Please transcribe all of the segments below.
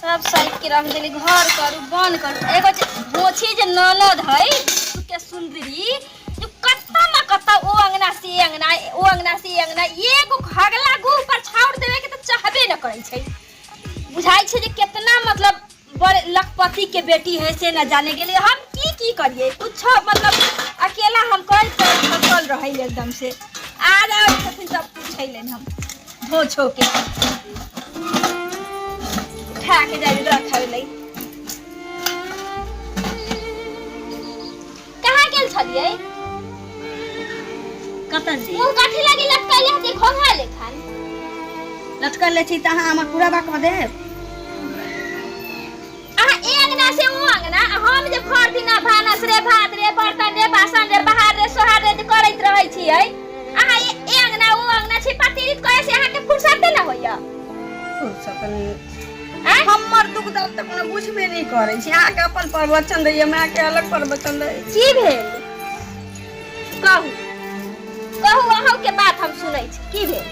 सब साइड के रख देली घर करू बंद करू एगो मोछी जे ननद है के सुंदरी जो कत्ता न कत्ता ओ अंगना से अंगना ओ अंगना से अंगना एगो घगला गु ऊपर छाड़ देवे के त चाहबे न करै छै बुझाई छै जे कितना मतलब बड़े लखपति के बेटी है से न जाने गेले हम की करिए कुछ मतलब अकेला हम कर थकल रही एकदम से आज छथिन सब पूछै लेन हम धो छो के उठा के जाई रखावे लै कहां गेल छलिए कतन से मुंह काठी लगी लटकले हते खोखा लेखन लटकल ले छी त हमर पूरा बा क देब से वो अंगना हम जे भर दिन भानस रे भात रे बर्तन रे बासन रे बहार रे सोहार रे करैत रहै छियै अहाँ ए अंगना वो अंगना छी पतिरित करे से अहाँ के फुर्सत न होइया फुर्सत नहीं हमर दुख दर्द तक न बुझबे नहीं करै छी अहाँ के अपन प्रवचन दै हमरा के अलग प्रवचन दै की भेल कहू कहू अहाँ के बात हम सुनै छी की भेल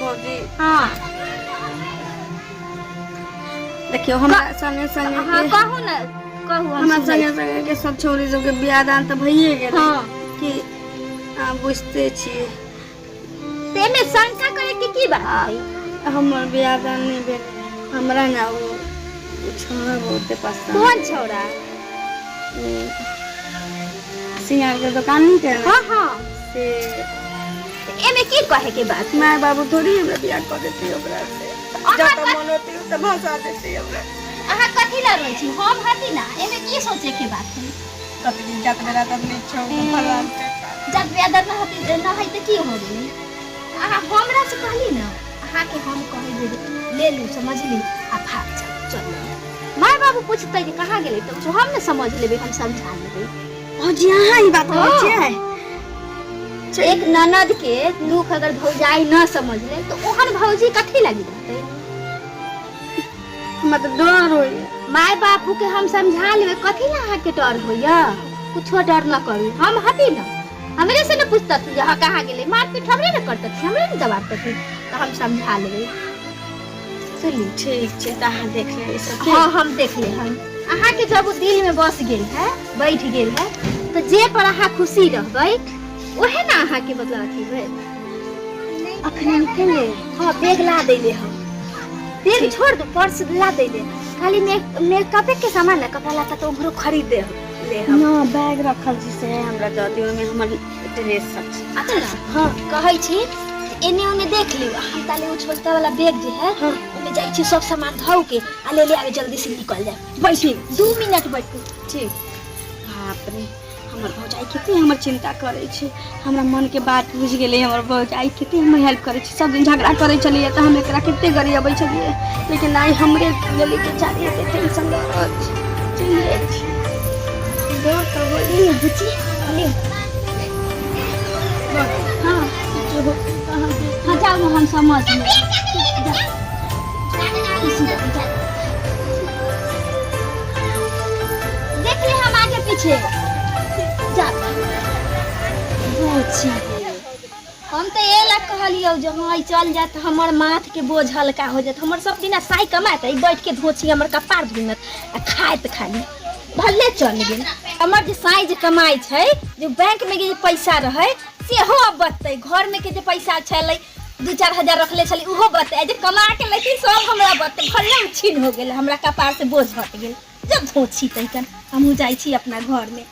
बोली हां देखियो हमरा संगे संगे हां कहू न कहू हमरा संगे संगे के सब छोरी सब के बियाह दान त भइए गेल हां कि बुझते छी ते में शंका करे के की बात है हमर बियाह दान नहीं भेल हमरा ना वो छोरा बहुते पसंद कौन छोरा सिंगार के दुकान नहीं के हां हां से एमे की कहे के बात माय बाबू थोड़ी हमरा बियाह कर देती ओकरा से जब मन होती त भाषा देती हमरा अहाँ कथि ला रहै छी हम हती ना एमे की सोचे के बात है कतनी जात मेरा तब नहीं छौ फलान जब बेदर न हती न है त की हो गेली अहाँ हमरा से कहली ना अहाँ के हम कहि दे ले लू समझ ली आ भाग चल माय बाबू पूछते कि कहां गेले तो हम न समझ लेबे हम समझा लेबे ओ जी हां ई बात हो छै एक ननद के दुख अगर भौजाई न समझ ले तो ओहन भौजी कथी लगी रहते मत डर होई माय बापू के हम समझा लेबे कथी ला अहाँ के डर होइया कुछो डर न करू हम हती न हमरे से न पूछता तू जहां कहां गेले मार पीट हमरे न करत हमरे न जवाब देती तो हम समझा लेबे चली ठीक छै त अहाँ देख ले सब हां हम देख ले हम अहाँ के जब दिल में बस गेल है बैठ गेल है तो जे पर अहाँ खुशी रहबै ओहे ना अहाँ के मतलब अथी भेल अखने निकले हां बैग ला देले हम बैग छोड़ दो पर्स ला देले खाली मेकअप के सामान ना कपड़ा लाता तो ओकरो खरीद दे ले हम ना बैग रखल छी से हमरा जदी में हमर ड्रेस सब छै अच्छा हां कहै छी एने ओने देख लियो हम ताले उ छोटा वाला बैग जे है ओमे जाई छी सब सामान धौ के आ ले आवे जल्दी से निकल जाए बैठी 2 मिनट बैठ ठीक बाप रे हमर भौजाई कते हमर चिंता करे छै हमरा मन के बात बुझ गेले हमर भौजाई कते हमर हेल्प करे छै सब दिन झगड़ा करे चलिए त हम एकरा कते गरी अबै छलिए लेकिन नहीं हमरे गली के चाली के टेंशन रहत चलिए दो तो बोली बुची ले हां जो हां जाओ हम समझ ले देख ले हम आगे पीछे जा हम तो ये ला कहलियो जे हां चल जात हमर माथ के बोझ हल्का हो जात हमर सब दिना साई कमात बैठ के धोछी हमर कपार धुनत आ खाइत खाली भले चल गेल हमर जे साई जे कमाई छै जो बैंक में जे पैसा रहे से हो बतै घर में के जे पैसा छलै 2-4 हजार रखले छली उहो बतै जे कमा के लेकिन सब हमरा बतै भले छीन हो गेल हमरा कपार से बोझ हट गेल जब धोछी तैकन हमहु जाई छी अपना घर में